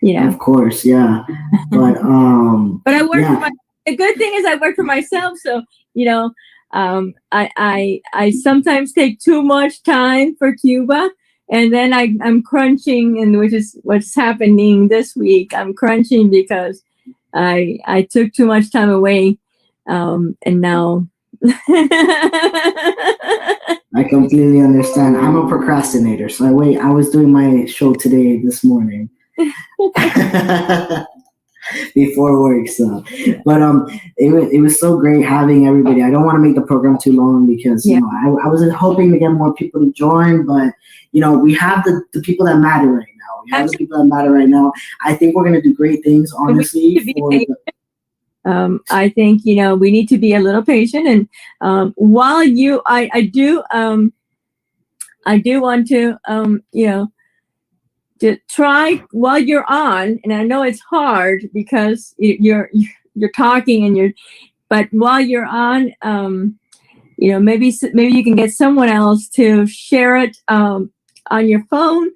Of course, yeah. But I work for the good thing is I work for myself. So I sometimes take too much time for Cuba, and then I'm crunching, and which is what's happening this week. I'm crunching because I took too much time away, and now. I completely understand. I'm a procrastinator, so I was doing my show this morning before work. So, but it was so great having everybody. I don't want to make the program too long because I was hoping to get more people to join, but we have the people that matter right now. We have the people that matter right now. I think we're gonna do great things, honestly. I think we need to be a little patient, and while I do want to to try while you're on, and I know it's hard because you're talking and but while you're on, maybe you can get someone else to share it on your phone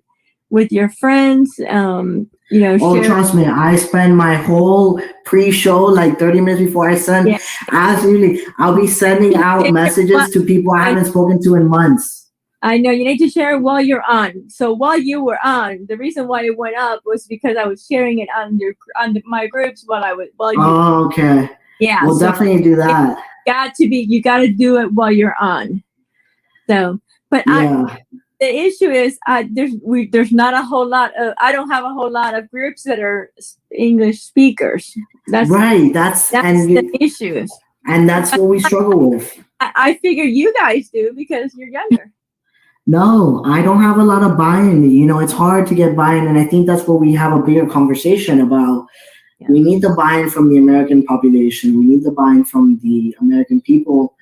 with your friends. Trust me, I spend my whole pre-show like 30 minutes before I send. Yeah. I'll be sending out messages to people I haven't spoken to in months. I know you need to share it while you're on. So while you were on, the reason why it went up was because I was sharing it on my groups okay. Yeah. We'll definitely do that. You got to do it while you're on. So, but the issue is there's not a whole lot of, I don't have a whole lot of groups that are English speakers. That's right. That's the issue. And that's what we struggle with. I figure you guys do because you're younger. No, I don't have a lot of buy-in. It's hard to get buy-in, and I think that's what we have a bigger conversation about. Yeah. We need the buy-in from the American population. We need the buy-in from the American people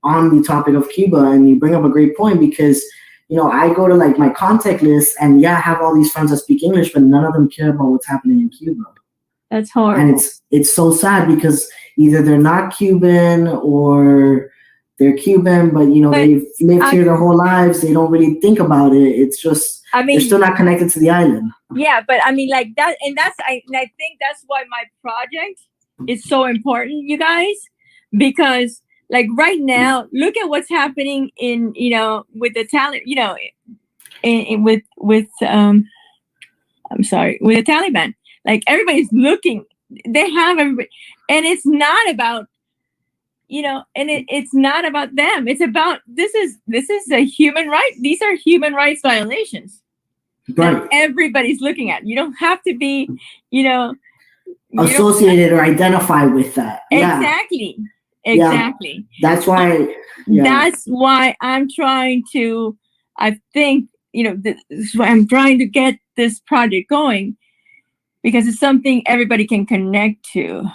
on the topic of Cuba. And you bring up a great point because I go to like my contact list and I have all these friends that speak English, but none of them care about what's happening in Cuba. That's horrible. And it's so sad because either they're not Cuban or they're Cuban, but they've lived here their whole lives. They don't really think about it. It's just they're still not connected to the island. Yeah, but I mean like that, and I think that's why my project is so important, you guys, because like right now, look at what's happening in with the talent, with the Taliban. Like everybody's looking, they have everybody, and it's not about it's not about them. It's about this is a human right. These are human rights violations that everybody's looking at. You don't have to be associated or identify with that. Exactly. Exactly. Yeah. That's why. Yeah. That's why I'm trying to. I think this is why I'm trying to get this project going, because it's something everybody can connect to.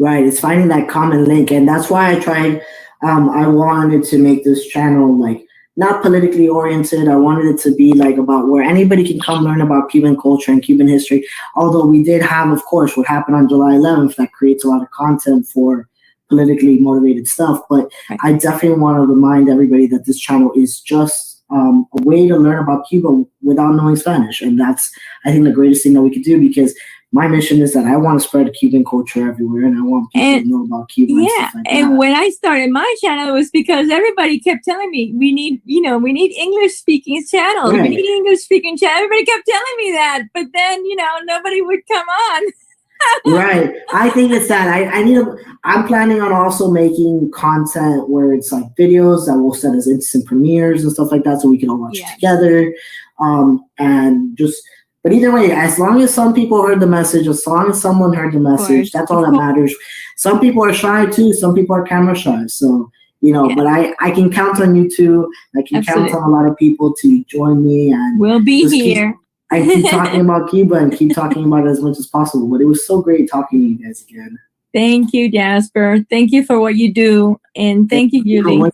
Right. It's finding that common link, and that's why I tried. I wanted to make this channel like not politically oriented. I wanted it to be like about where anybody can come learn about Cuban culture and Cuban history. Although we did have, of course, what happened on July 11th that creates a lot of content for politically motivated stuff, but I definitely want to remind everybody that this channel is just a way to learn about Cuba without knowing Spanish, and that's I think the greatest thing that we could do, because my mission is that I want to spread Cuban culture everywhere, and I want people to know about Cuba. Yeah, and stuff like and that. when I started my channel, it was because everybody kept telling me we need English speaking channels. Right. We need English speaking channel. Everybody kept telling me that, but then nobody would come on. Right. I think it's that I'm planning on also making content where it's like videos that we'll set as instant premieres and stuff like that, so we can all watch it together. But either way, as long as some people heard the message, as long as someone heard the message, that's all that matters. Some people are shy too. Some people are camera shy. So Yeah. But I can count on you too. I can count on a lot of people to join me, and we'll be here. I keep talking about Cuba and keep talking about it as much as possible. But it was so great talking to you guys again. Thank you, Jasper. Thank you for what you do, and thank you, Julie.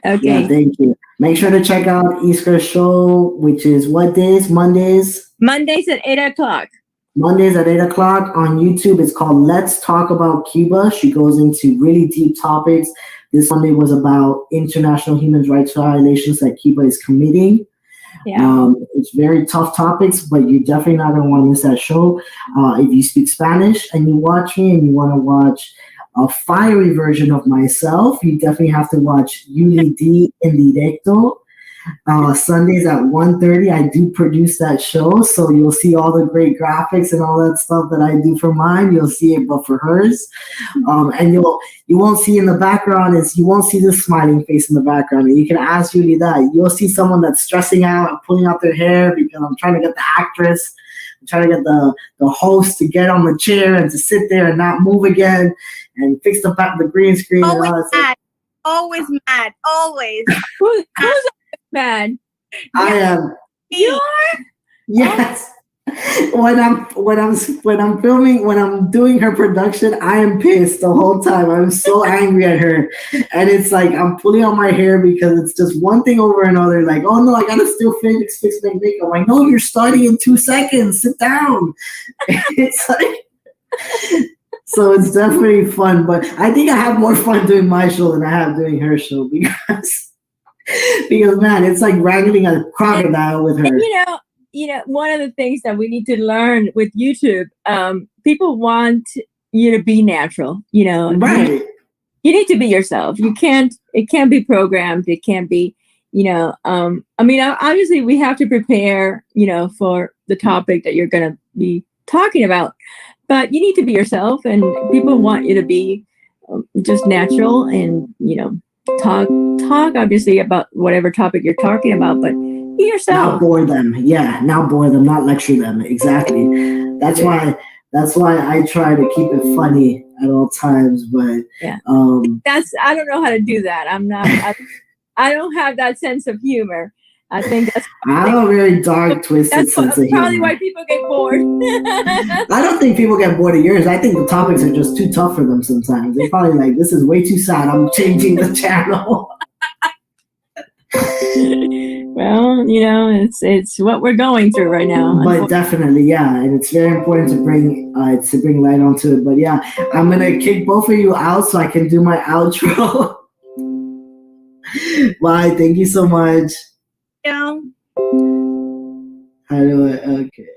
Okay. Yeah, thank you. Make sure to check out Iskra's show, which is what days? Mondays? Mondays at 8:00. Mondays at 8:00 on YouTube. It's called Let's Talk About Cuba. She goes into really deep topics. This Monday was about international human rights violations that Cuba is committing. Yeah. It's very tough topics, but you're definitely not going to want to miss that show. If you speak Spanish and you watch me and you want to watch a fiery version of myself, you definitely have to watch Yuli D in Directo. Sundays at 1:30, I do produce that show, so you'll see all the great graphics and all that stuff that I do for mine. You'll see it, but for hers, and you won't see in the background is you won't see this smiling face in the background. And you can ask Julie that. You'll see someone that's stressing out and pulling out their hair because I'm trying to get the actress, I'm trying to get the host to get on the chair and to sit there and not move again and fix the green screen. Always and all that stuff. mad. Always mad. Always. Who's mad? I am. You are? Yes. When I'm filming, when I'm doing her production, I am pissed the whole time. I'm so angry at her, and it's like I'm pulling out my hair because it's just one thing over another. Like, oh no, I gotta still fix my makeup. I'm like, no, you're starting in 2 seconds. Sit down. It's like. So it's definitely fun, but I think I have more fun doing my show than I have doing her show because man, it's like wrangling a crocodile with her. And one of the things that we need to learn with YouTube, people want you to be natural. Right? You need to be yourself. It can't be programmed. It can't be. Obviously, we have to prepare. For the topic that you're going to be talking about. But you need to be yourself, and people want you to be just natural and, talk obviously about whatever topic you're talking about, but be yourself. Not bore them. Yeah, not bore them, not lecture them. Exactly. That's why I try to keep it funny at all times, but yeah. I don't know how to do that. I don't have that sense of humor. I think I have a very dark, twisted sense of humor. That's probably why people get bored. I don't think people get bored of yours. I think the topics are just too tough for them sometimes. They're probably like, this is way too sad. I'm changing the channel. Well, it's what we're going through right now. But definitely, yeah. And it's very important to bring light onto it. But yeah, I'm going to kick both of you out so I can do my outro. Bye. Thank you so much. Yeah. How do I? Okay.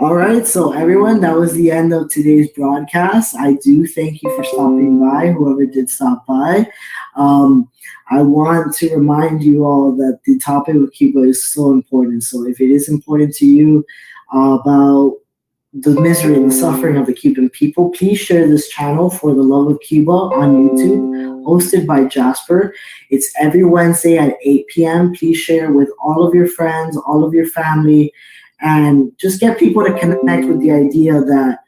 All right. So everyone, that was the end of today's broadcast. I do thank you for stopping by, whoever did stop by. I want to remind you all that the topic of Cuba is so important. So if it is important to you about the misery and the suffering of the Cuban people, please share this channel For the Love of Cuba on YouTube, hosted by Jasper. It's every Wednesday at 8 p.m. Please share with all of your friends, all of your family, and just get people to connect with the idea that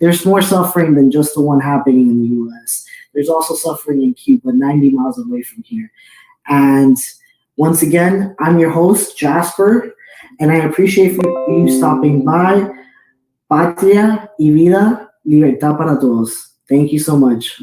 there's more suffering than just the one happening in the U.S. There's also suffering in Cuba, 90 miles away from here. And once again, I'm your host, Jasper, and I appreciate you stopping by. Patria y vida, libertad para todos. Thank you so much.